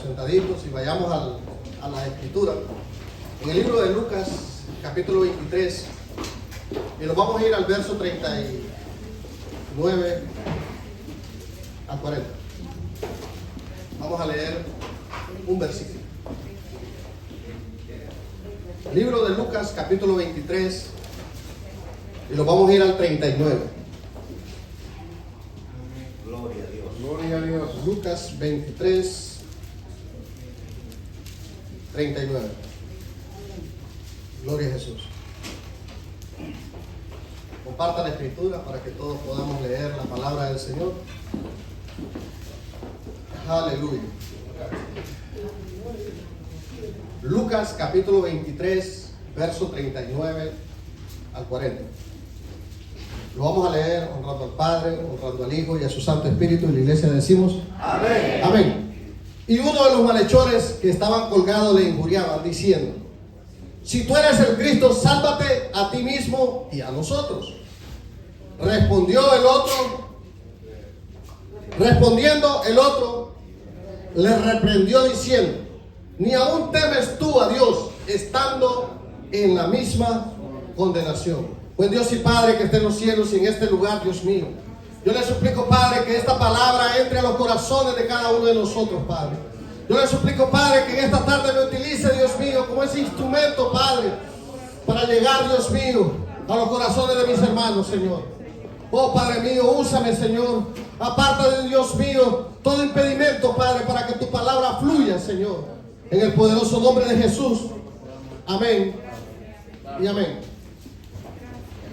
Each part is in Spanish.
sentaditos y vayamos a la escritura. En el libro de Lucas, capítulo 23, y nos vamos a ir al verso 39 al 40. Vamos a leer un versículo. Libro de Lucas, capítulo 23, y nos vamos a ir al 39. Gloria a Dios. Gloria a Dios. Lucas 23, 39. Gloria a Jesús. Comparta la escritura para que todos podamos leer la palabra del Señor. Aleluya. Lucas capítulo 23, verso 39 al 40. Lo vamos a leer honrando al Padre, honrando al Hijo y a su Santo Espíritu. Y la iglesia decimos: Amén. Amén. Y uno de los malhechores que estaban colgados le injuriaban, diciendo: si tú eres el Cristo, sálvate a ti mismo y a nosotros. Respondiendo el otro, le reprendió diciendo: ni aún temes tú a Dios, estando en la misma condenación. Pues Dios y Padre que esté en los cielos y en este lugar, Dios mío, yo le suplico, Padre, que esta palabra entre a los corazones de cada uno de nosotros, Padre. Yo le suplico, Padre, que en esta tarde me utilice, Dios mío, como ese instrumento, Padre, para llegar, Dios mío, a los corazones de mis hermanos, Señor. Oh, Padre mío, úsame, Señor. Aparta de Dios mío todo impedimento, Padre, para que tu palabra fluya, Señor. En el poderoso nombre de Jesús. Amén y amén.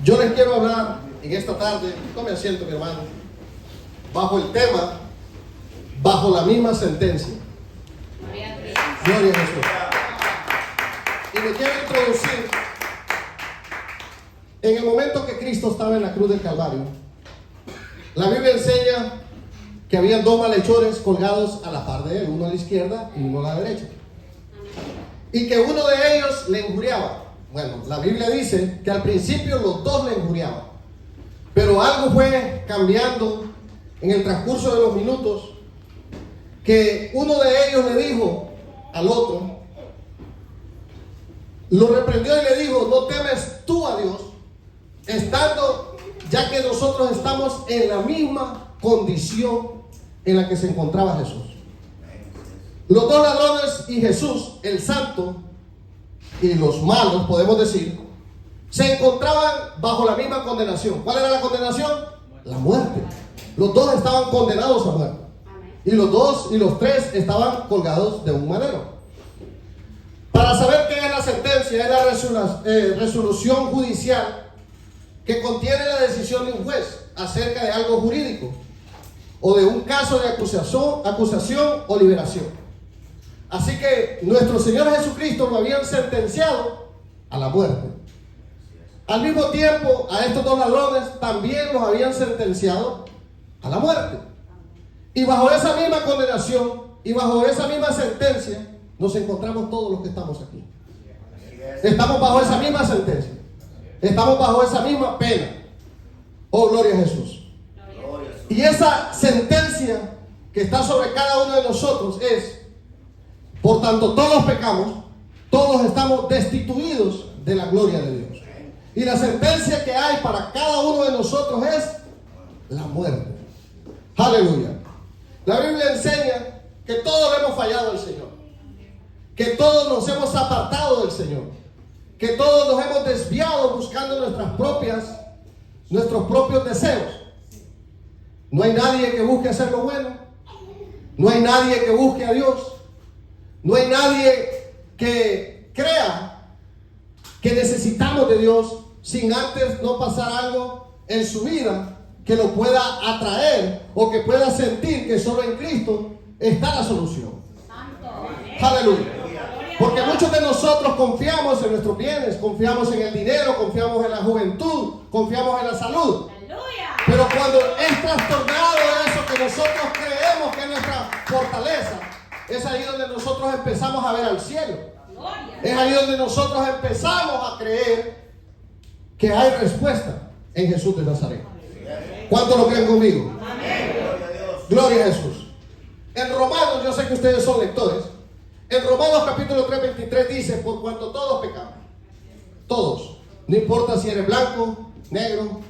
Yo les quiero hablar en esta tarde, tome asiento, mi hermano, bajo el tema, bajo la misma sentencia. Gloria a Jesús. Y me quiero introducir en el momento que Cristo estaba en la cruz del Calvario. La Biblia enseña que había dos malhechores colgados a la par de él, uno a la izquierda y uno a la derecha, y que uno de ellos le injuriaba. Bueno, la Biblia dice que al principio los dos le injuriaban, pero algo fue cambiando en el transcurso de los minutos, que uno de ellos le dijo al otro, lo reprendió y le dijo: no temes tú a Dios, estando, ya que nosotros estamos en la misma condición en la que se encontraba Jesús. Los dos ladrones y Jesús, el santo, y los malos, podemos decir, se encontraban bajo la misma condenación. ¿Cuál era la condenación? La muerte. Los dos estaban condenados a muerte. Y los dos y los tres estaban colgados de un madero. Para saber qué es la sentencia, es la resolución judicial que contiene la decisión de un juez acerca de algo jurídico o de un caso de acusación o liberación. Así que nuestro Señor Jesucristo lo habían sentenciado a la muerte. Al mismo tiempo, a estos dos ladrones también los habían sentenciado a la muerte. Y bajo esa misma condenación y bajo esa misma sentencia nos encontramos todos los que estamos aquí. Estamos bajo esa misma sentencia. Estamos bajo esa misma pena. Oh, gloria a Jesús. Y esa sentencia que está sobre cada uno de nosotros es: por tanto, todos pecamos, todos estamos destituidos de la gloria de Dios. Y la sentencia que hay para cada uno de nosotros es la muerte. Aleluya. La Biblia enseña que todos hemos fallado al Señor, que todos nos hemos apartado del Señor, que todos nos hemos desviado buscando nuestros propios deseos. No hay nadie que busque hacer lo bueno, no hay nadie que busque a Dios. No hay nadie que crea que necesitamos de Dios sin antes no pasar algo en su vida que lo pueda atraer o que pueda sentir que solo en Cristo está la solución. Aleluya. Porque muchos de nosotros confiamos en nuestros bienes, confiamos en el dinero, confiamos en la juventud, confiamos en la salud. Pero cuando es trastornado eso que nosotros creemos que es nuestra fortaleza, es ahí donde nosotros empezamos a ver al cielo. Es ahí donde nosotros empezamos a creer que hay respuesta en Jesús de Nazaret. ¿Cuántos lo creen conmigo? Amén. Gloria a Jesús. En Romanos, yo sé que ustedes son lectores, en Romanos capítulo 3:23 dice, por cuanto todos pecamos, todos, no importa si eres blanco, negro,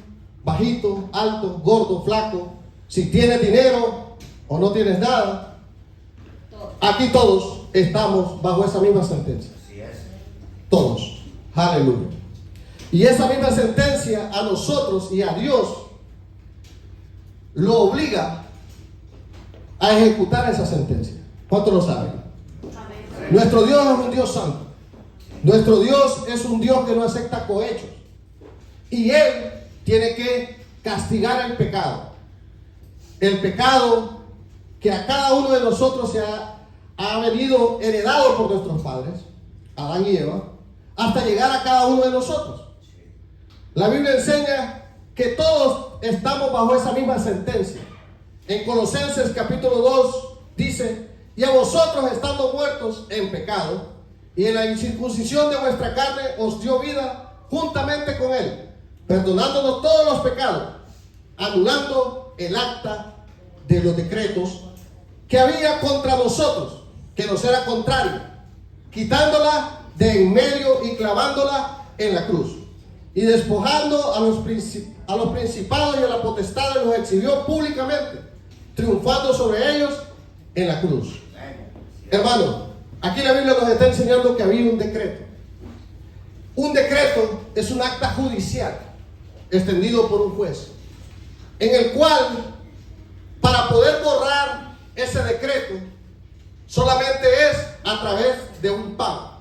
bajito, alto, gordo, flaco, si tienes dinero o no tienes nada, aquí todos estamos bajo esa misma sentencia. Así es. Todos. Aleluya. Y esa misma sentencia a nosotros y a Dios lo obliga a ejecutar esa sentencia. ¿Cuántos lo saben? Amén. Nuestro Dios es un Dios santo. Nuestro Dios es un Dios que no acepta cohechos. Y Él tiene que castigar el pecado. El pecado que a cada uno de nosotros ha venido heredado por nuestros padres, Adán y Eva, hasta llegar a cada uno de nosotros. La Biblia enseña que todos estamos bajo esa misma sentencia. En Colosenses capítulo 2 dice, y a vosotros estando muertos en pecado, y en la incircuncisión de vuestra carne os dio vida juntamente con Él, perdonándonos todos los pecados, anulando el acta de los decretos que había contra nosotros, que nos era contrario, quitándola de en medio y clavándola en la cruz. Y despojando a los principados y a la potestad, los exhibió públicamente, triunfando sobre ellos en la cruz. Hermano, aquí la Biblia nos está enseñando que había un decreto. Un decreto es un acta judicial extendido por un juez, en el cual, para poder borrar ese decreto, solamente es a través de un pago.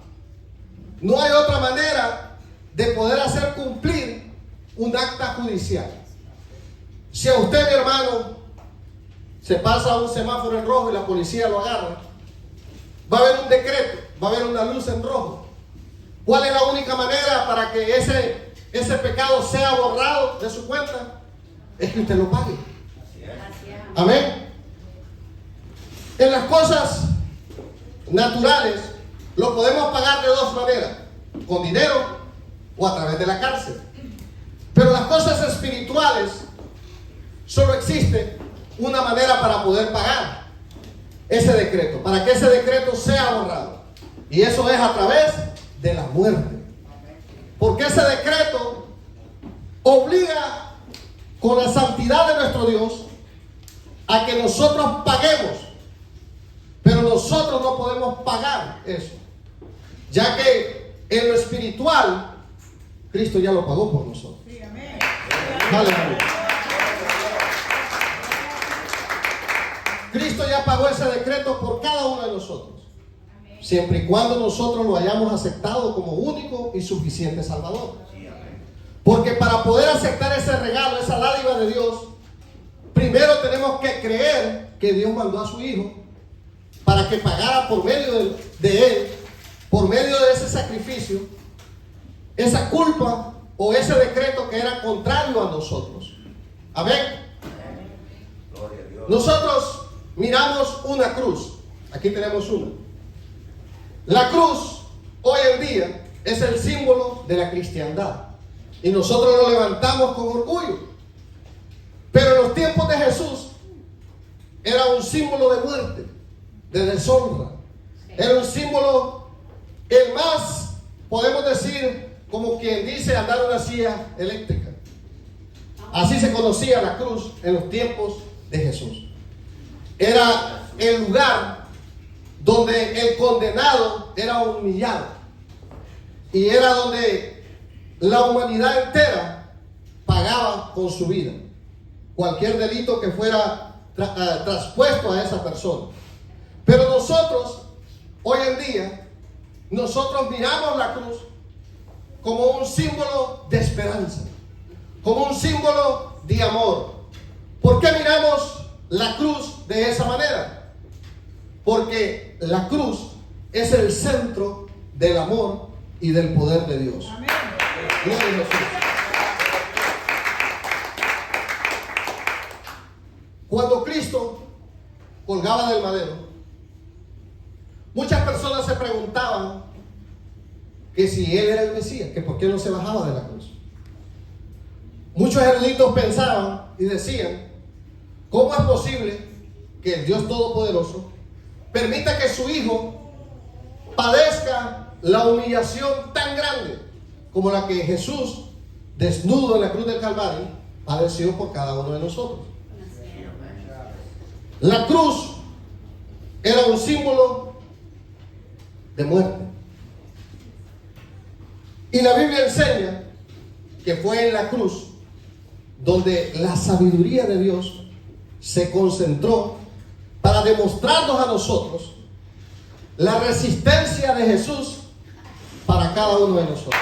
No hay otra manera de poder hacer cumplir un acta judicial. Si a usted, mi hermano, se pasa un semáforo en rojo y la policía lo agarra, va a haber un decreto, va a haber una luz en rojo. ¿Cuál es la única manera para que ese pecado sea borrado de su cuenta? Es que usted lo pague. Amén. En las cosas naturales lo podemos pagar de dos maneras: con dinero o a través de la cárcel. Pero las cosas espirituales solo existe una manera para poder pagar ese decreto, para que ese decreto sea borrado, y eso es a través de la muerte. Porque ese decreto obliga, con la santidad de nuestro Dios, a que nosotros paguemos. Pero nosotros no podemos pagar eso, ya que en lo espiritual Cristo ya lo pagó por nosotros. Sí, amén. Aleluya. Cristo ya pagó ese decreto por cada uno de nosotros, siempre y cuando nosotros lo hayamos aceptado como único y suficiente Salvador. Porque para poder aceptar ese regalo, esa dádiva de Dios, primero tenemos que creer que Dios mandó a su Hijo para que pagara por medio de Él, por medio de ese sacrificio, esa culpa o ese decreto que era contrario a nosotros. Amén. Gloria a Dios. Nosotros miramos una cruz. Aquí tenemos una. La cruz hoy en día es el símbolo de la cristiandad, y nosotros lo levantamos con orgullo. Pero en los tiempos de Jesús era un símbolo de muerte, de deshonra. Era un símbolo, el más, podemos decir, como quien dice, andar en una silla eléctrica. Así se conocía la cruz en los tiempos de Jesús. Era el lugar donde el condenado era humillado, y era donde la humanidad entera pagaba con su vida cualquier delito que fuera traspuesto a esa persona. Pero nosotros, hoy en día, nosotros miramos la cruz como un símbolo de esperanza, como un símbolo de amor. ¿Por qué miramos la cruz de esa manera? Porque la cruz es el centro del amor y del poder de Dios. Amén. Gloria a Jesús. Cuando Cristo colgaba del madero, muchas personas se preguntaban que si Él era el Mesías, que por qué no se bajaba de la cruz. Muchos eruditos pensaban y decían: ¿cómo es posible que el Dios Todopoderoso permita que su Hijo padezca la humillación tan grande como la que Jesús, desnudo en la cruz del Calvario, padeció por cada uno de nosotros. La cruz era un símbolo de muerte. Y la Biblia enseña que fue en la cruz donde la sabiduría de Dios se concentró para demostrarnos a nosotros la resistencia de Jesús para cada uno de nosotros.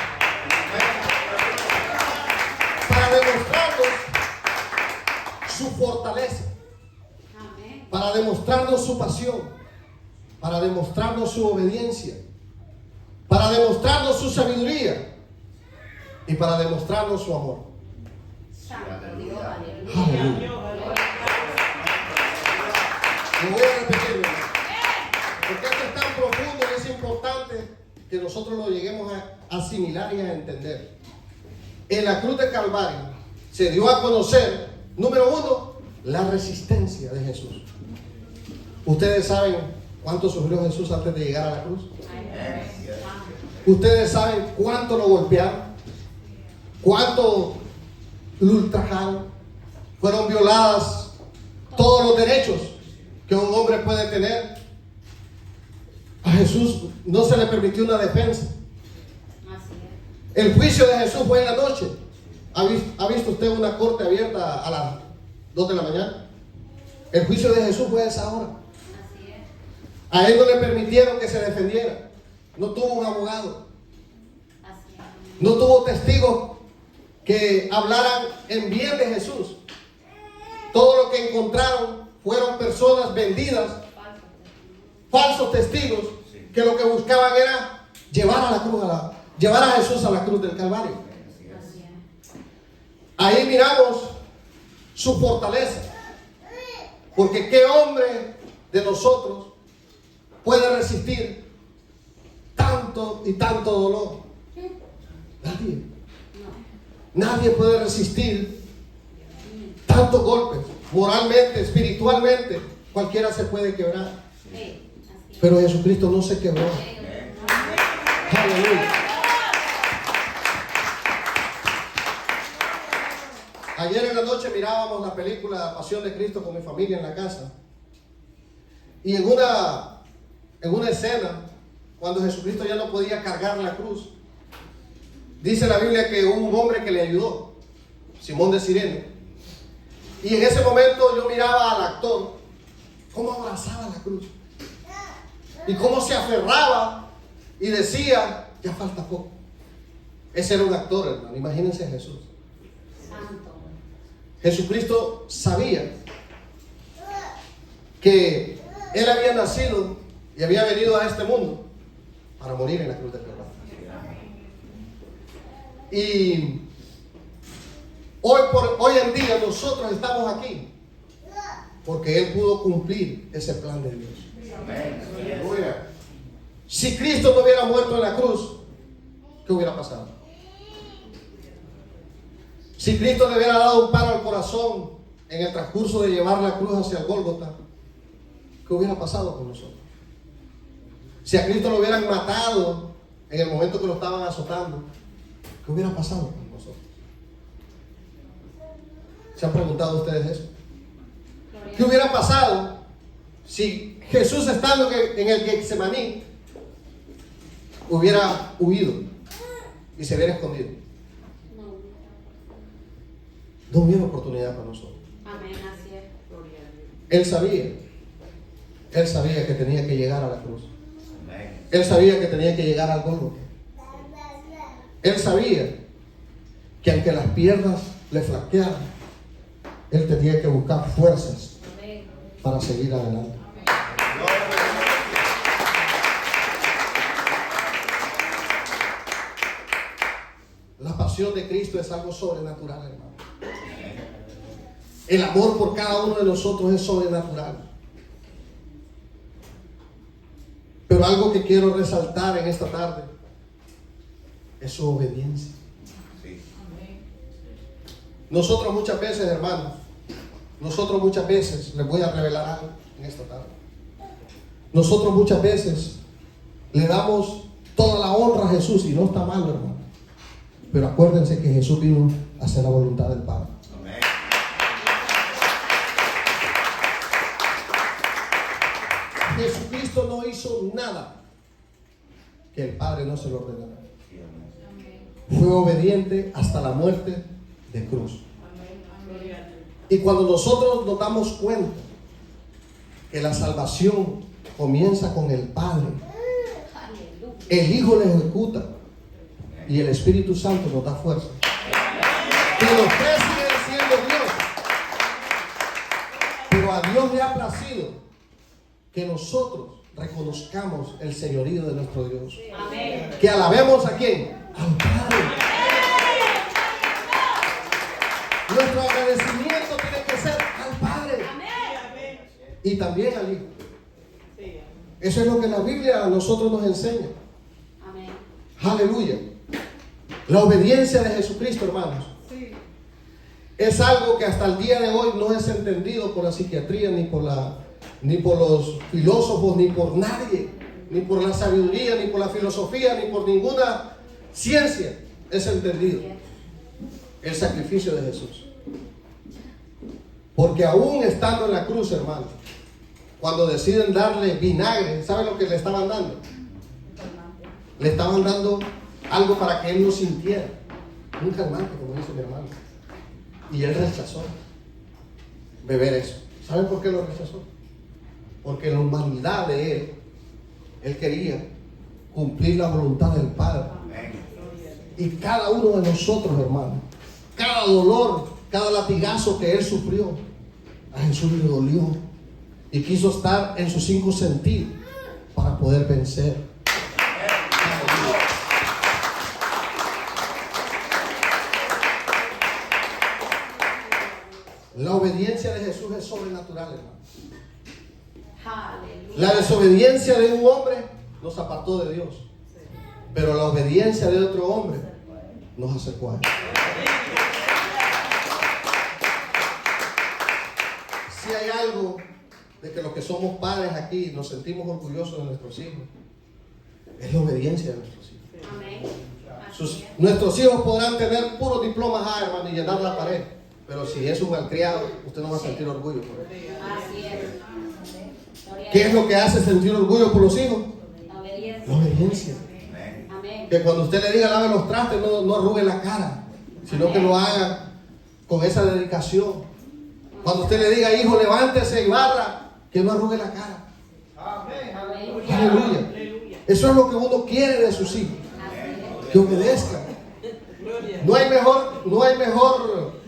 Para demostrarnos su fortaleza, para demostrarnos su pasión, para demostrarnos su obediencia, para demostrarnos su sabiduría y para demostrarnos su amor. Aleluya. Lo voy a repetir, porque esto es tan profundo y es importante que nosotros lo lleguemos a asimilar y a entender. En la cruz de Calvario se dio a conocer, número uno, la resistencia de Jesús. ¿Ustedes saben cuánto sufrió Jesús antes de llegar a la cruz? ¿Ustedes saben cuánto lo golpearon? ¿Cuánto lo ultrajaron? Fueron violadas todos los derechos que un hombre puede tener. A Jesús no se le permitió una defensa. El juicio de Jesús fue en la noche. ¿Ha visto usted una corte abierta a las 2 de la mañana? El juicio de Jesús fue a esa hora. A él no le permitieron que se defendiera. No tuvo un abogado. No tuvo testigos que hablaran en bien de Jesús. Todo lo que encontraron fueron personas vendidas, falsos testigos, que lo que buscaban era llevar a la cruz, llevar a Jesús a la cruz del Calvario. Ahí miramos su fortaleza, porque qué hombre de nosotros puede resistir tanto y tanto dolor. Nadie. Nadie puede resistir tantos golpes, moralmente, espiritualmente. Cualquiera se puede quebrar, pero Jesucristo no se quebró. Aleluya. Ayer en la noche mirábamos la película Pasión de Cristo con mi familia en la casa. Y en una escena, cuando Jesucristo ya no podía cargar la cruz, dice la Biblia que hubo un hombre que le ayudó, Simón de Cirene. Y en ese momento yo miraba al actor cómo abrazaba la cruz y cómo se aferraba y decía, ya falta poco. Ese era un actor, hermano. Imagínense a Jesús. Jesucristo sabía que Él había nacido y había venido a este mundo para morir en la cruz del Calvario. Y hoy en día nosotros estamos aquí porque Él pudo cumplir ese plan de Dios. Si Cristo no hubiera muerto en la cruz, ¿qué hubiera pasado? Si Cristo le hubiera dado un paro al corazón en el transcurso de llevar la cruz hacia el Gólgota, ¿qué hubiera pasado con nosotros? Si a Cristo lo hubieran matado en el momento que lo estaban azotando, ¿qué hubiera pasado con nosotros? ¿Se han preguntado ustedes eso? ¿Qué hubiera pasado si Jesús, estando en el Getsemaní, hubiera huido y se hubiera escondido? No hubiera oportunidad para nosotros. Amén, así es. Él sabía que tenía que llegar a la cruz. Él sabía que tenía que llegar al Gólgota. Él sabía que aunque las piernas le flaquearan, Él tenía que buscar fuerzas para seguir adelante. La pasión de Cristo es algo sobrenatural, hermano. El amor por cada uno de nosotros es sobrenatural. Pero algo que quiero resaltar en esta tarde es su obediencia. Nosotros muchas veces, hermanos, les voy a revelar algo. en esta tarde. Nosotros muchas veces le damos toda la honra a Jesús y no está mal, hermano. Pero acuérdense que Jesús vino a hacer la voluntad del Padre. Amén. Jesucristo no hizo nada que el Padre no se lo ordenara. Sí, amén. Fue obediente hasta la muerte de cruz. Y cuando nosotros nos damos cuenta que la salvación comienza con el Padre, el Hijo le ejecuta y el Espíritu Santo nos da fuerza. Que los tres siguen siendo Dios. Pero a Dios le ha placido que nosotros reconozcamos el señorío de nuestro Dios. Amén. Que alabemos a quién? Al Padre. Nuestro agradecimiento tiene que ser al Padre y también al Hijo. Eso es lo que la Biblia a nosotros nos enseña. Amén. Aleluya. La obediencia de Jesucristo, hermanos, es algo que hasta el día de hoy no es entendido por la psiquiatría, ni por los filósofos, ni por nadie, ni por la sabiduría, ni por la filosofía, ni por ninguna ciencia es entendido el sacrificio de Jesús. Porque aún estando en la cruz, hermano, cuando deciden darle vinagre, ¿saben lo que le estaban dando? Le estaban dando algo para que él no sintiera. Un calmante, como dice mi hermano. Y él rechazó beber eso. ¿Saben por qué lo rechazó? Porque en la humanidad de él quería cumplir la voluntad del Padre. Y cada uno de nosotros, hermano, cada dolor, cada latigazo que él sufrió, a Jesús le dolió y quiso estar en sus 5 sentidos para poder vencer. La obediencia de Jesús es sobrenatural, hermano. Aleluya. La desobediencia de un hombre nos apartó de Dios, pero la obediencia de otro hombre nos acercó a él. Si hay algo de que los que somos padres aquí nos sentimos orgullosos de nuestros hijos, es la obediencia de nuestros hijos. Amén. Nuestros hijos podrán tener puros diplomas A, hermano, y llenar la pared, pero si es un malcriado, usted no va a sentir orgullo por él. Así es. ¿Qué es lo que hace sentir orgullo por los hijos? La obediencia. La obediencia. Amén. Que cuando usted le diga lave los trastes, no arrugue la cara, sino que lo haga con esa dedicación. Cuando usted le diga, hijo, levántese y barra, que no arrugue la cara. Amén. Aleluya. Eso es lo que uno quiere de sus hijos, que obedezcan. No hay mejor,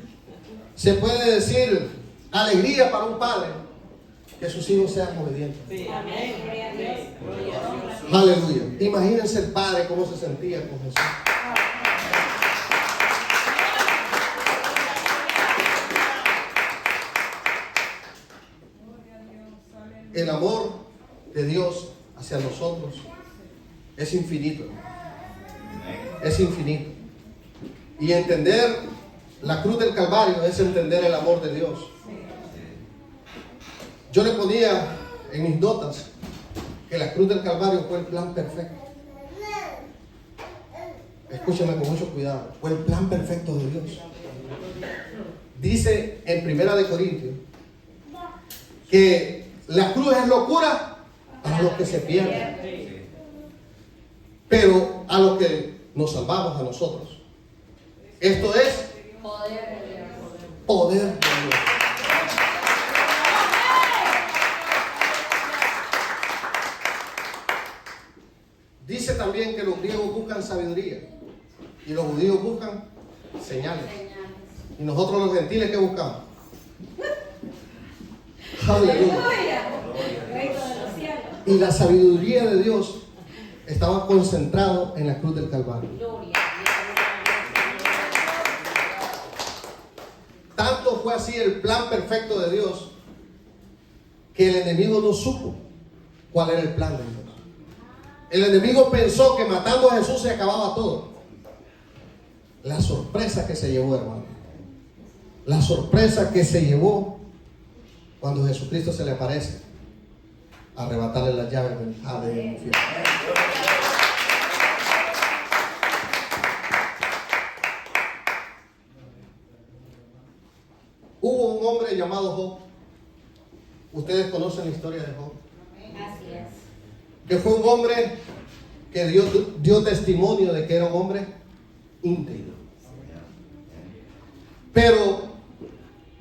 se puede decir, alegría para un padre que sus hijos sean obedientes. Amén. Gloria a Dios. Aleluya. Imagínense el padre cómo se sentía con Jesús. El amor de Dios hacia nosotros es infinito. Es infinito. Y entender la cruz del Calvario es entender el amor de Dios. Yo le ponía en mis notas que la cruz del Calvario fue el plan perfecto. Escúchame con mucho cuidado. Fue el plan perfecto de Dios. Dice en 1 Corintios que la cruz es locura para los que se pierden, pero a los que nos salvamos a nosotros, esto es Poder de Dios. poder de Dios. Dice también que los griegos buscan sabiduría y los judíos buscan señales. Y nosotros los gentiles, ¿qué buscamos? Aleluya. Reino de los cielos. Y la sabiduría de Dios estaba concentrado en la cruz del Calvario. Gloria. Tanto fue así el plan perfecto de Dios que el enemigo no supo cuál era el plan de Dios. El enemigo pensó que matando a Jesús se acababa todo. La sorpresa que se llevó, hermano. La sorpresa que se llevó cuando Jesucristo se le aparece arrebatarle las llaves del Hades del infierno. Hubo un hombre llamado Job. Ustedes conocen la historia de Job. Así es. Que fue un hombre que dio testimonio de que era un hombre íntegro. Pero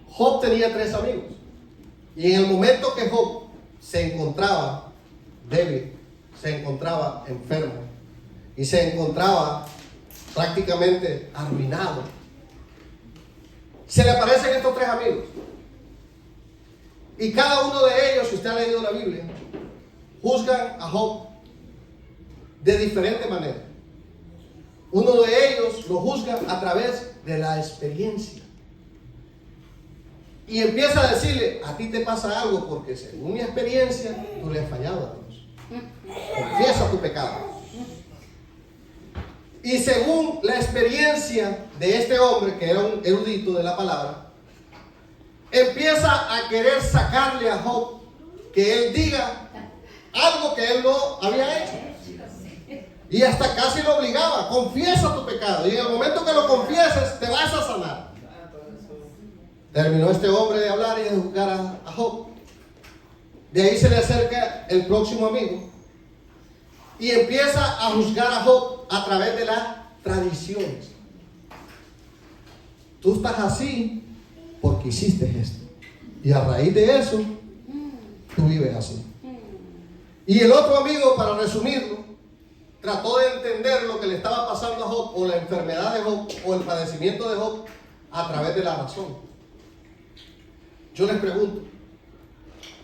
Job tenía 3 amigos. Y en el momento que Job se encontraba débil, se encontraba enfermo y se encontraba prácticamente arruinado, se le aparecen estos 3 amigos. Y cada uno de ellos, si usted ha leído la Biblia, juzgan a Job de diferente manera. Uno de ellos lo juzga a través de la experiencia. Y empieza a decirle, a ti te pasa algo porque según mi experiencia, tú le has fallado a Dios. Confiesa tu pecado. Y según la experiencia de este hombre, que era un erudito de la palabra, empieza a querer sacarle a Job que él diga algo que él no había hecho. Y hasta casi lo obligaba, confiesa tu pecado. Y en el momento que lo confieses, te vas a sanar. Terminó este hombre de hablar y de juzgar a Job. De ahí se le acerca el próximo amigo y empieza a juzgar a Job a través de las tradiciones. Tú estás así porque hiciste esto. Y a raíz de eso, tú vives así. Y el otro amigo, para resumirlo, trató de entender lo que le estaba pasando a Job, o la enfermedad de Job, o el padecimiento de Job, a través de la razón. Yo les pregunto,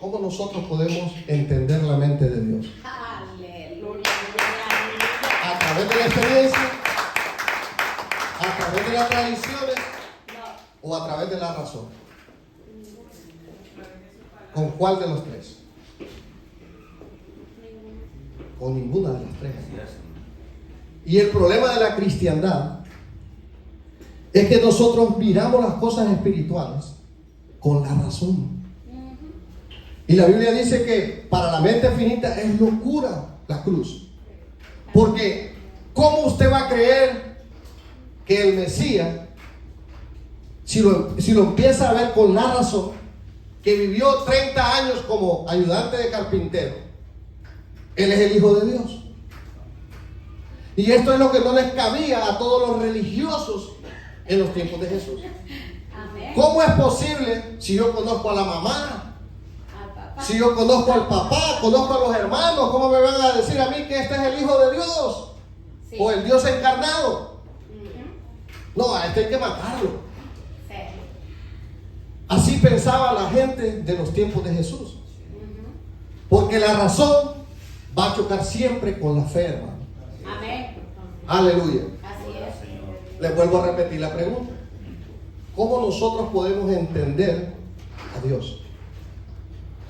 ¿cómo nosotros podemos entender la mente de Dios? Aleluya. ¿A través de la experiencia? ¿A través de las tradiciones? ¿O a través de la razón? ¿Con cuál de los 3? Con ninguna de las 3. Y el problema de la cristiandad es que nosotros miramos las cosas espirituales con la razón. Y la Biblia dice que para la mente finita es locura la cruz. Porque ¿cómo usted va a creer que el Mesías, si lo empieza a ver con la razón, que vivió 30 años como ayudante de carpintero, él es el Hijo de Dios? Y esto es lo que no les cabía a todos los religiosos en los tiempos de Jesús. ¿Cómo es posible si yo conozco a la mamá, si yo conozco al papá, conozco a los hermanos? ¿Cómo me van a decir a mí que este es el Hijo de Dios? Sí. O el Dios encarnado. No, a este hay que matarlo. Sí. Así pensaba la gente de los tiempos de Jesús. Porque la razón va a chocar siempre con la fe, hermano. Amén. Aleluya. Así es. Les vuelvo a repetir la pregunta. ¿Cómo nosotros podemos entender a Dios?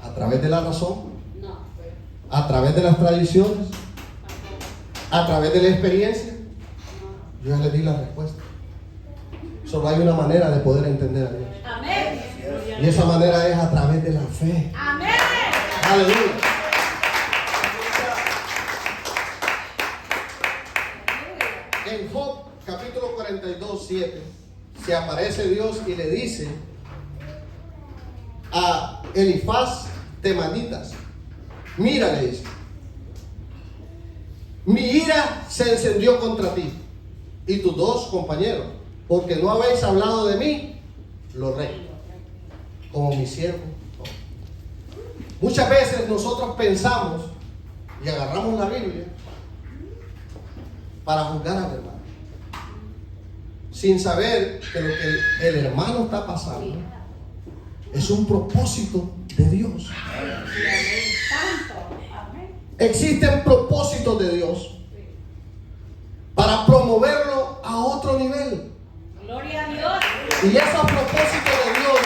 ¿A través de la razón? No. ¿A través de las tradiciones? ¿A través de la experiencia? Yo ya les di la respuesta. Solo hay una manera de poder entender a Dios. Amén. Y esa manera es a través de la fe. Amén. Aleluya. En Job capítulo 42, 7, se aparece Dios y le dice a Elifaz Temanitas: mira, le dice, mi ira se encendió contra ti y tus 2 compañeros, porque no habéis hablado de mí, los reyes, como mi siervo. Muchas veces nosotros pensamos y agarramos la Biblia para juzgar al hermano, sin saber que lo que el hermano está pasando es un propósito de Dios. Existen propósitos de Dios para promoverlo a otro nivel. Gloria a Dios. Y esos propósitos de Dios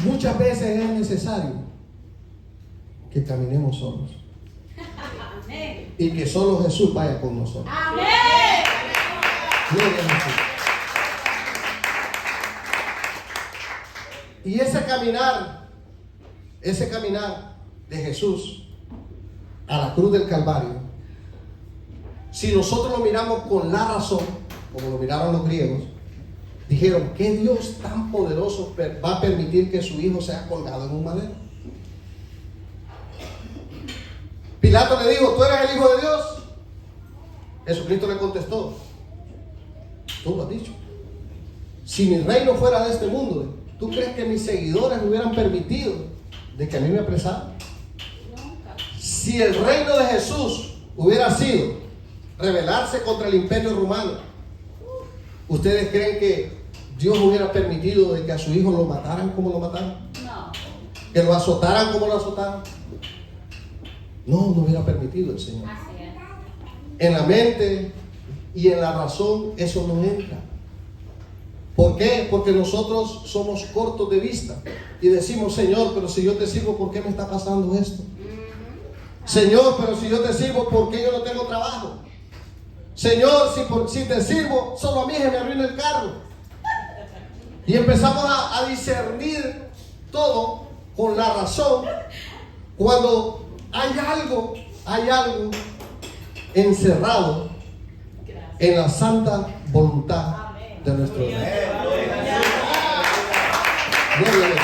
muchas veces es necesario que caminemos solos. Amén. Y que solo Jesús vaya con nosotros. Amén. Gloria a Jesús. Y ese caminar ese caminar de Jesús a la cruz del Calvario, si nosotros lo miramos con la razón, como lo miraron los griegos, dijeron: ¿qué Dios tan poderoso va a permitir que su hijo sea colgado en un madero? Pilato le dijo: ¿tú eres el Hijo de Dios? Jesucristo le contestó: tú lo has dicho. Si mi reino fuera de este mundo, ¿tú crees que mis seguidores me hubieran permitido de que a mí me apresaran? Nunca. Si el reino de Jesús hubiera sido rebelarse contra el imperio romano, ¿ustedes creen que Dios hubiera permitido de que a su hijo lo mataran como lo mataron? No. ¿Que lo azotaran como lo azotaron? No, no hubiera permitido el Señor. Así es. En la mente y en la razón eso no entra. ¿Por qué? Porque nosotros somos cortos de vista y decimos: Señor, pero si yo te sirvo, ¿por qué me está pasando esto? Señor, pero si yo te sirvo, ¿por qué yo no tengo trabajo? Señor, si te sirvo, solo a mí se me arruina el carro. Y empezamos a discernir todo con la razón, cuando hay algo encerrado en la santa voluntad de nuestro Dios. Gloria a Dios.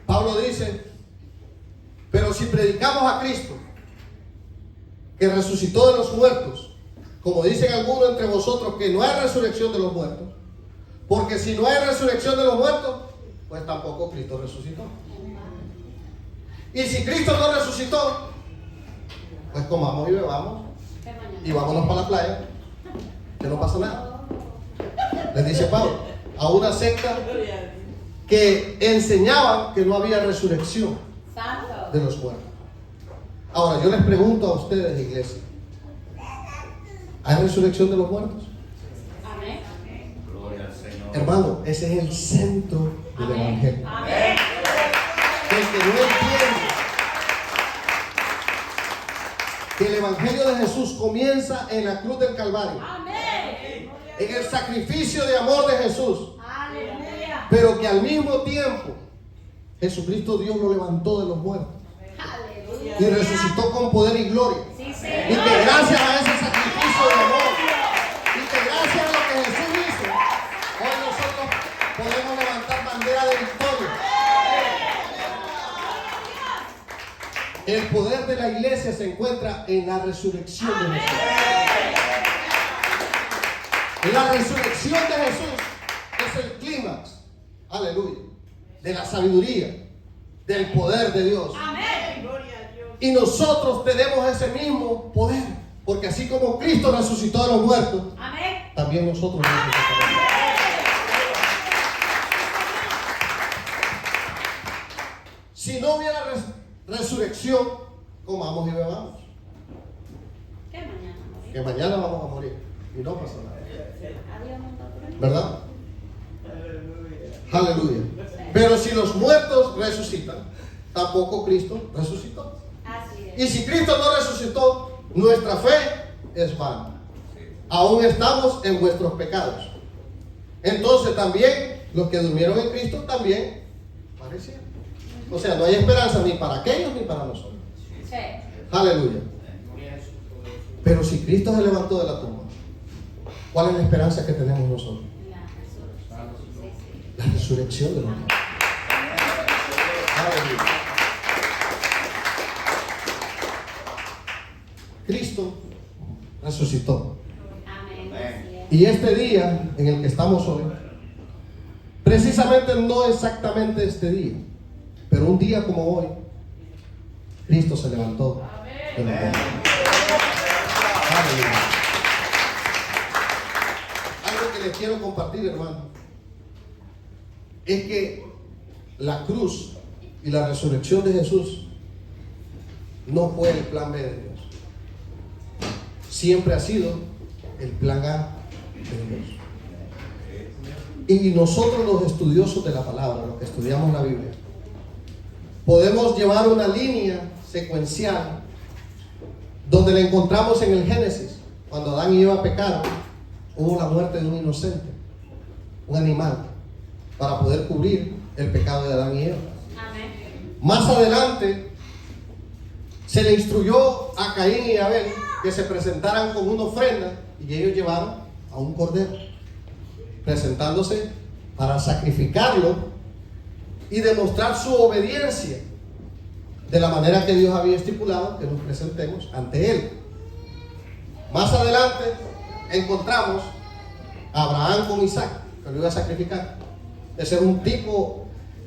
Pablo dice: pero si predicamos a Cristo, que resucitó de los muertos, como dicen algunos entre vosotros que no hay resurrección de los muertos, porque si no hay resurrección de los muertos, pues tampoco Cristo resucitó. Y si Cristo no resucitó, pues comamos y bebamos y vámonos para la playa, que no pasa nada. Les dice Pablo a una secta que enseñaban que no había resurrección de los muertos. Ahora yo les pregunto a ustedes, iglesia: ¿hay resurrección de los muertos? Amén. Gloria al Señor. Hermano, ese es el centro del evangelio. Amén. El que no entiende que el evangelio de Jesús comienza en la cruz del Calvario, Amén. en el sacrificio de amor de Jesús, Aleluya. pero que al mismo tiempo Jesucristo Dios lo levantó de los muertos Aleluya. y resucitó con poder y gloria. Sí, Y Señor. que gracias a ese sacrificio de amor y que gracias a lo que Jesús hizo, hoy nosotros podemos levantar bandera de victoria. El poder de la iglesia se encuentra en la resurrección de Jesús. La resurrección de Jesús es el clímax, aleluya, de la sabiduría, del poder de Dios. Amén. Y nosotros tenemos ese mismo poder, porque así como Cristo resucitó de los muertos, Amén. también nosotros resucitamos. Si no hubiera resurrección, comamos y bebamos, Que mañana morir. que mañana vamos a morir y no pasa nada, Adiós, mundo. ¿verdad? Aleluya. Pero si los muertos resucitan, tampoco Cristo resucitó. Así Y es. si Cristo no resucitó, nuestra fe es vana. Aún estamos en vuestros pecados. Entonces también los que durmieron en Cristo también parecían. O sea, no hay esperanza ni para aquellos ni para nosotros. Sí. Aleluya. Pero si Cristo se levantó de la tumba, ¿cuál es la esperanza que tenemos nosotros? La resurrección. Sí, sí. La resurrección de los muertos. Aleluya. Cristo resucitó. Amén. Así es. Y este día en el que estamos hoy, precisamente no exactamente este día, pero un día como hoy, Cristo se levantó de los muertos. Aleluya. Algo que les quiero compartir, hermano, es que la cruz y la resurrección de Jesús no fue el plan B de Dios. Siempre ha sido el plan A de Dios. Y nosotros, los estudiosos de la palabra, los que estudiamos la Biblia, podemos llevar una línea secuencial donde la encontramos en el Génesis. Cuando Adán y Eva pecaron, hubo la muerte de un inocente, un animal. para poder cubrir el pecado de Adán y Eva. Amén. Más adelante se le instruyó a Caín y Abel que se presentaran con una ofrenda y ellos llevaron a un cordero, presentándose para sacrificarlo y demostrar su obediencia de la manera que Dios había estipulado que nos presentemos ante Él. Más adelante encontramos a Abraham con Isaac, que lo iba a sacrificar. Ese es un tipo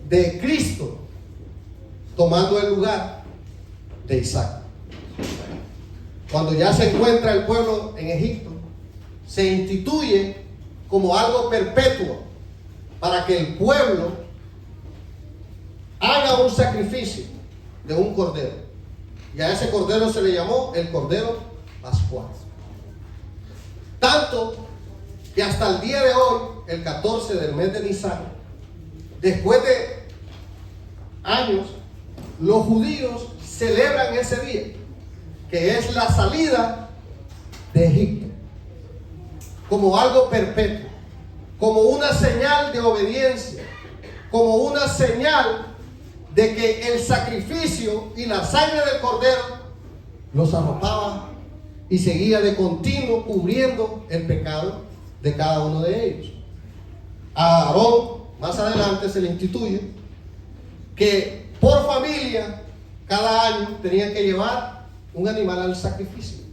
de Cristo tomando el lugar de Isaac. Cuando ya se encuentra el pueblo en Egipto, se instituye como algo perpetuo para que el pueblo haga un sacrificio de un cordero. Y a ese cordero se le llamó el Cordero Pascual. Tanto que hasta el día de hoy, el 14 del mes de Nisan, después de años, los judíos celebran ese día, que es la salida de Egipto, como algo perpetuo, como una señal de obediencia, como una señal de que el sacrificio y la sangre del cordero los arropaba y seguía de continuo cubriendo el pecado de cada uno de ellos. A Aarón más adelante se le instituye que por familia cada año tenían que llevar un animal al sacrificio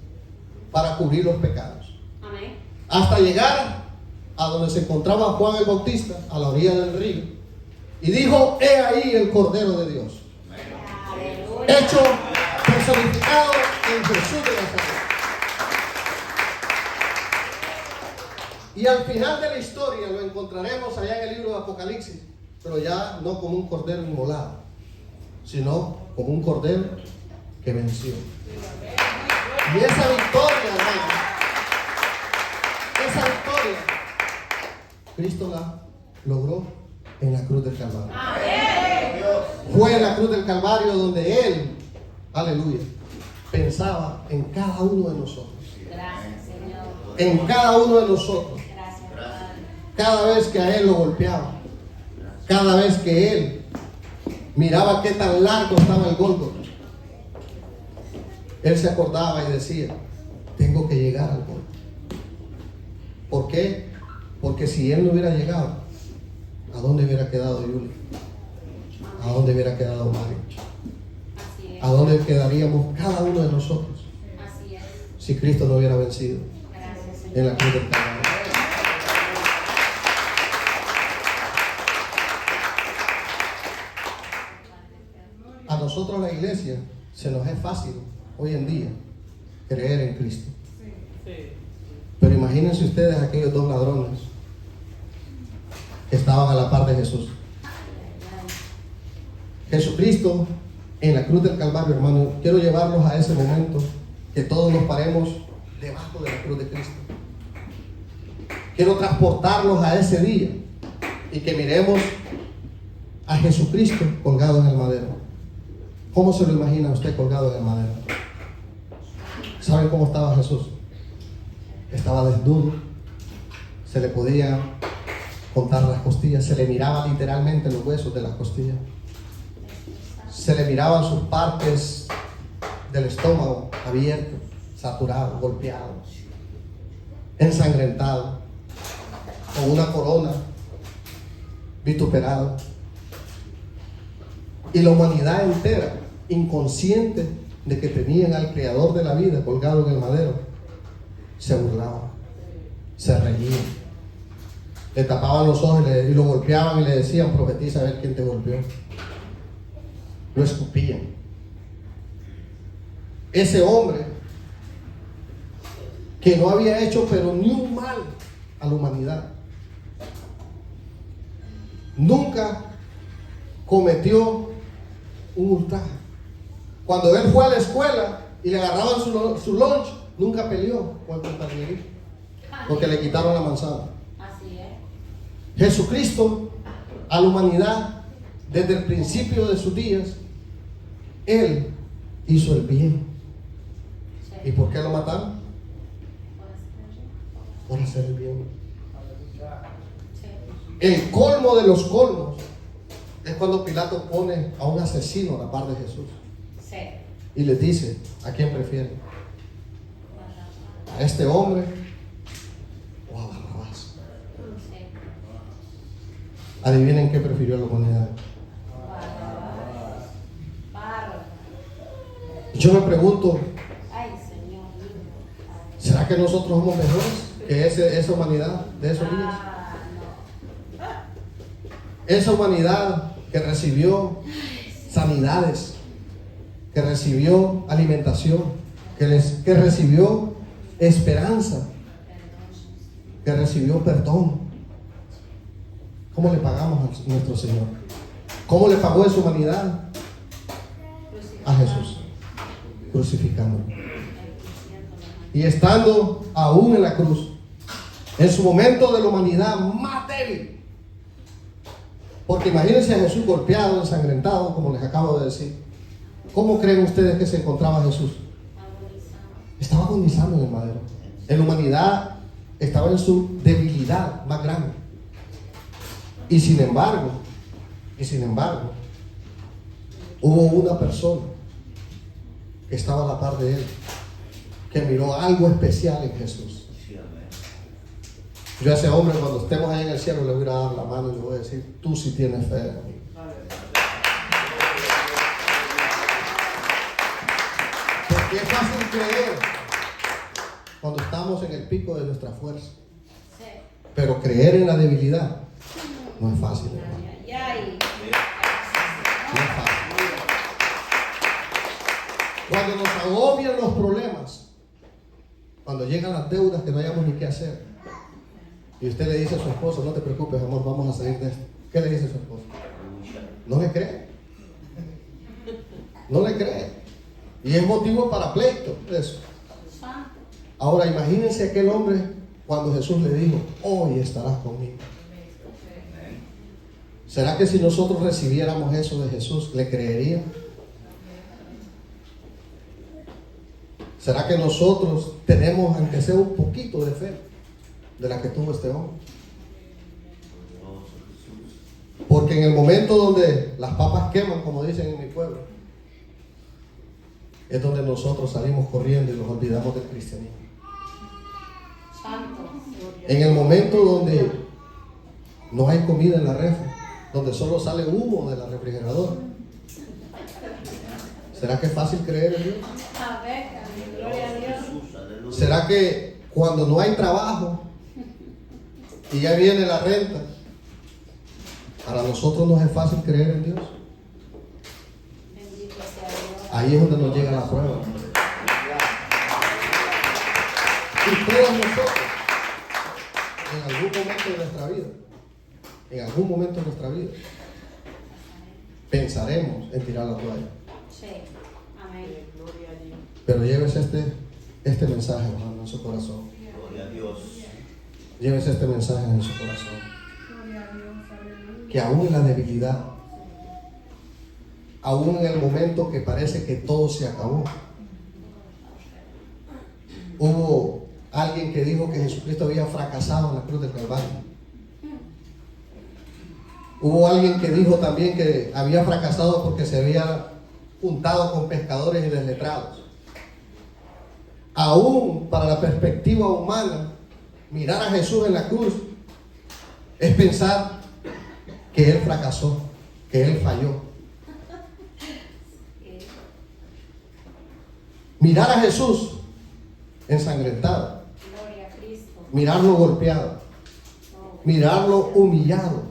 para cubrir los pecados. Amén. Hasta llegar a donde se encontraba Juan el Bautista, a la orilla del río, y dijo: he ahí el Cordero de Dios, Aleluya. hecho personificado en Jesús de Nazaret. Y al final de la historia lo encontraremos allá en el libro de Apocalipsis, pero ya no como un cordero inmolado, sino como un cordero que venció. Y esa victoria, hermano, esa victoria, Cristo la logró en la cruz del Calvario. Fue en la cruz del Calvario donde Él, aleluya, pensaba en cada uno de nosotros. Gracias, Señor. En cada uno de nosotros. Gracias, Padre. Cada vez que a Él lo golpeaba, cada vez que Él miraba qué tan largo estaba el Gólgota, Él se acordaba y decía: tengo que llegar al Gólgota. ¿Por qué? Porque si Él no hubiera llegado, ¿a dónde hubiera quedado Yuli? ¿A dónde hubiera quedado Mario? Así es. ¿A dónde quedaríamos cada uno de nosotros Así es. si Cristo no hubiera vencido Gracias, Señor. en la cruz del Calvario? A nosotros, la iglesia, se nos es fácil hoy en día creer en Cristo. Pero imagínense ustedes aquellos dos ladrones que estaban a la par de Jesús. Jesucristo en la cruz del Calvario, hermano, quiero llevarlos a ese momento, que todos nos paremos debajo de la cruz de Cristo. Quiero transportarlos a ese día y que miremos a Jesucristo colgado en el madero. ¿Cómo se lo imagina usted colgado en el madero? ¿Saben cómo estaba Jesús? Estaba desnudo, se le podía contar las costillas, se le miraba literalmente los huesos de las costillas, se le miraban sus partes del estómago abiertos, saturados, golpeados, ensangrentados, con una corona, vituperado. Y la humanidad entera, inconsciente de que tenían al Creador de la vida colgado en el madero, se burlaban, se reían, le tapaban los ojos y lo golpeaban y le decían: profetiza a ver quién te golpeó. Lo escupían. Ese hombre que no había hecho pero ni un mal a la humanidad, nunca cometió un ultraje. Cuando él fue a la escuela y le agarraban su lunch, nunca peleó con el compañerito porque le quitaron la manzana. Así es. Jesucristo a la humanidad, desde el principio de sus días, Él hizo el bien. ¿Y por qué lo mataron? Por hacer el bien. El colmo de los colmos es cuando Pilato pone a un asesino a la par de Jesús Sí. y les dice: ¿a quién prefieren? ¿A este hombre o a Barrabás? Sí. Adivinen qué prefirió la humanidad. Barro. Yo me pregunto, Ay, Señor. ¿será que nosotros somos mejores que esa humanidad de esos días? Ah, no. Esa humanidad que recibió sanidades, que recibió alimentación, que recibió esperanza, que recibió perdón. ¿Cómo le pagamos a nuestro Señor? ¿Cómo le pagó esa humanidad? A Jesús, crucificándolo. Y estando aún en la cruz, en su momento de la humanidad más débil. Porque imagínense a Jesús golpeado, ensangrentado, como les acabo de decir. ¿Cómo creen ustedes que se encontraba Jesús? Estaba agonizando en el madero. En la humanidad estaba en su debilidad más grande. Y sin embargo, hubo una persona que estaba a la par de él, que miró algo especial en Jesús. Sí, amén. Yo a ese hombre, cuando estemos ahí en el cielo, le voy a dar la mano y le voy a decir: tú sí tienes fe en mí. Porque es fácil creer cuando estamos en el pico de nuestra fuerza, Sí. pero creer en la debilidad no es fácil, hermano. Ay, ay. No es fácil. Cuando nos agobian los problemas, cuando llegan las deudas que no hayamos ni qué hacer, y usted le dice a su esposo: no te preocupes, amor, vamos a salir de esto. ¿Qué le dice a su esposo? No le cree. No le cree. Y es motivo para pleito eso. Santo. Ahora imagínense aquel hombre cuando Jesús le dijo: hoy estarás conmigo. ¿Será que si nosotros recibiéramos eso de Jesús, le creería? ¿Será que nosotros tenemos, aunque sea un poquito de fe, de la que tuvo este hombre? Porque en el momento donde las papas queman, como dicen en mi pueblo, es donde nosotros salimos corriendo y nos olvidamos del cristianismo. Santo. En el momento donde no hay comida en la refri, donde solo sale humo de la refrigeradora, ¿será que es fácil creer en Dios? A ver, gloria a Dios. ¿Será que cuando no hay trabajo y ya viene la renta, para nosotros nos es fácil creer en Dios? Bendito sea Dios. Ahí es donde nos llega la prueba. Y todos nosotros, en algún momento de nuestra vida, pensaremos en tirar la toalla. Sí. Amén. Pero llévese este mensaje, hermano, en su corazón. Gloria a Dios. Llévese este mensaje en su corazón. Que aún en la debilidad, aún en el momento que parece que todo se acabó, hubo alguien que dijo que Jesucristo había fracasado en la cruz del Calvario. Hubo alguien que dijo también que había fracasado porque se había juntado con pescadores y desletrados. Aún para la perspectiva humana, mirar a Jesús en la cruz es pensar que Él fracasó, que Él falló. Mirar a Jesús ensangrentado, Gloria a Cristo. mirarlo golpeado, mirarlo humillado,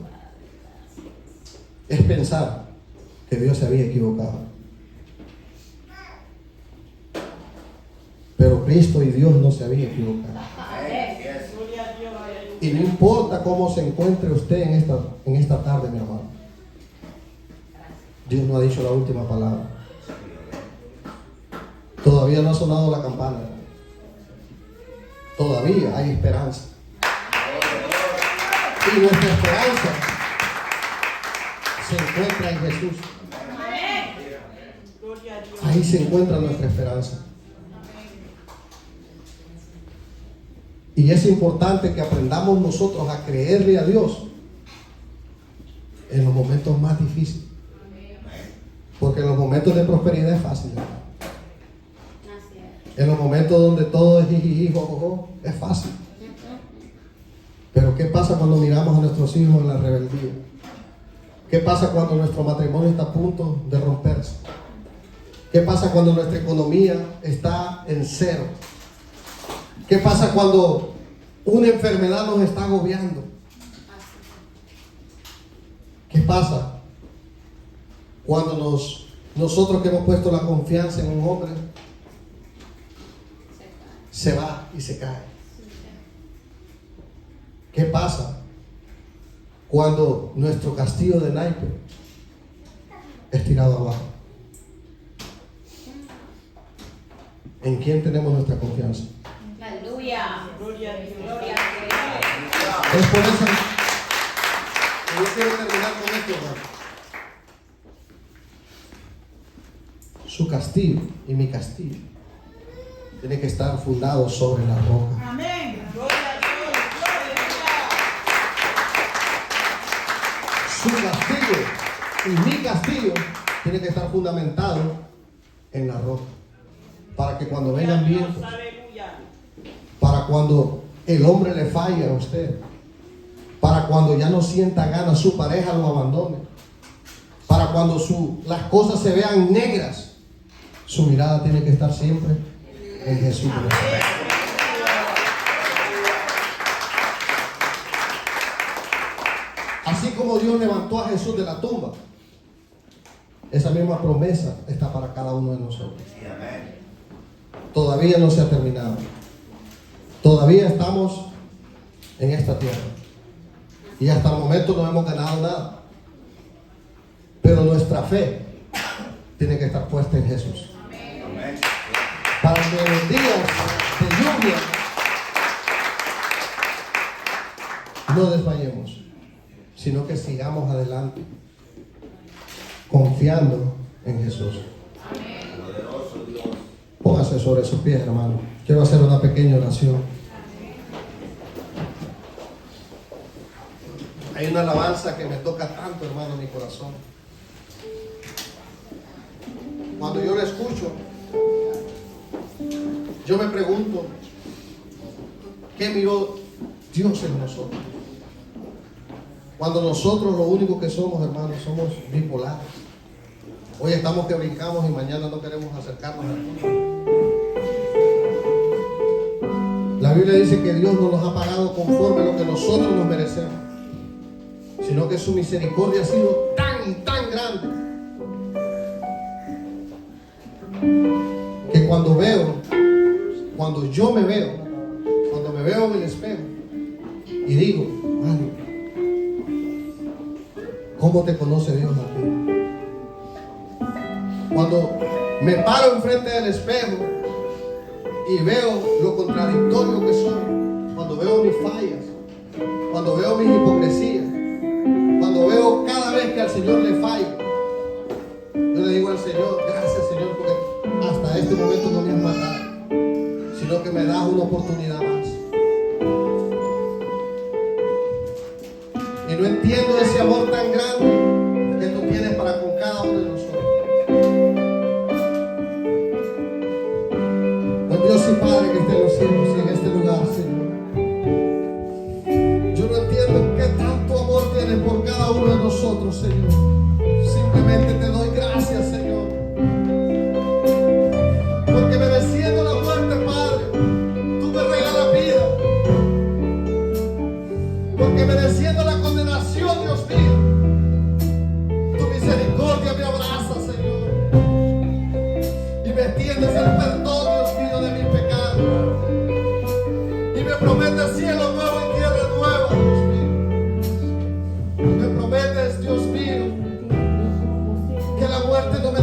es pensar que Dios se había equivocado. Pero Cristo y Dios no se habían equivocado. Y no importa cómo se encuentre usted en esta tarde, mi hermano, Dios no ha dicho la última palabra. Todavía no ha sonado la campana. Todavía hay esperanza. Y nuestra esperanza se encuentra en Jesús. Ahí se encuentra nuestra esperanza. Y es importante que aprendamos nosotros a creerle a Dios en los momentos más difíciles. Porque en los momentos de prosperidad es fácil, hermano. Así es. En los momentos donde todo es jijiji, jojojo, es fácil. Pero ¿qué pasa cuando miramos a nuestros hijos en la rebeldía? ¿Qué pasa cuando nuestro matrimonio está a punto de romperse? ¿Qué pasa cuando nuestra economía está en cero? ¿Qué pasa cuando una enfermedad nos está agobiando? ¿Qué pasa cuando nosotros que hemos puesto la confianza en un hombre se va y se cae? ¿Qué pasa cuando nuestro castillo de naipes es tirado abajo? ¿En quién tenemos nuestra confianza? Aleluya. Gloria a Dios. Gloria a Dios. Es por eso que yo quiero terminar con esto, hermano. Su castillo y mi castillo tiene que estar fundado sobre la roca. Amén. Gloria a Dios. Gloria a Dios. Su castillo y mi castillo tiene que estar fundamentado en la roca. Para que cuando vengan vientos, Aleluya. para cuando el hombre le falle a usted, para cuando ya no sienta ganas, su pareja lo abandone, para cuando las cosas se vean negras, su mirada tiene que estar siempre en Jesús. Así como Dios levantó a Jesús de la tumba, esa misma promesa está para cada uno de nosotros. Todavía no se ha terminado. Todavía estamos en esta tierra. Y hasta el momento no hemos ganado nada. Pero nuestra fe tiene que estar puesta en Jesús. Para que en los días de lluvia no desmayemos, sino que sigamos adelante, confiando en Jesús. Póngase sobre sus pies, hermano. Quiero hacer una pequeña oración. Hay una alabanza que me toca tanto, hermano, en mi corazón. Cuando yo la escucho, yo me pregunto, ¿qué miró Dios en nosotros? Cuando nosotros lo único que somos, hermanos, somos bipolares. Hoy estamos que brincamos y mañana no queremos acercarnos al punto. La Biblia dice que Dios no nos ha pagado conforme a lo que nosotros nos merecemos, sino que su misericordia ha sido tan grande, que cuando yo me veo en el espejo y digo, Mario, ¿cómo te conoce Dios a ti? Cuando me paro enfrente del espejo y veo lo contradictorio que soy, cuando veo mis fallas, cuando veo mis hipocresías, cuando veo cada vez que al Señor le fallo, yo le digo al Señor, gracias Señor, porque hasta este momento no me has matado, sino que me das una oportunidad más. Y no entiendo ese amor tan grande que tú tienes para con cada uno de nosotros. Oh Dios y Padre que esté en los cielos y en este lugar, Señor. Yo no entiendo qué tanto amor tienes por cada uno de nosotros, Señor. Simplemente te doy gracias, Señor. Porque mereciendo la muerte, Padre, tú me regalas vida. Porque mereciendo la condenación, Dios mío, tu misericordia me abraza, Señor. Y me extiendes el perdón, Dios mío, de mis pecados. Y me prometes cielo nuevo y tierra nueva, Dios mío. Y me prometes, Dios mío, que la muerte no me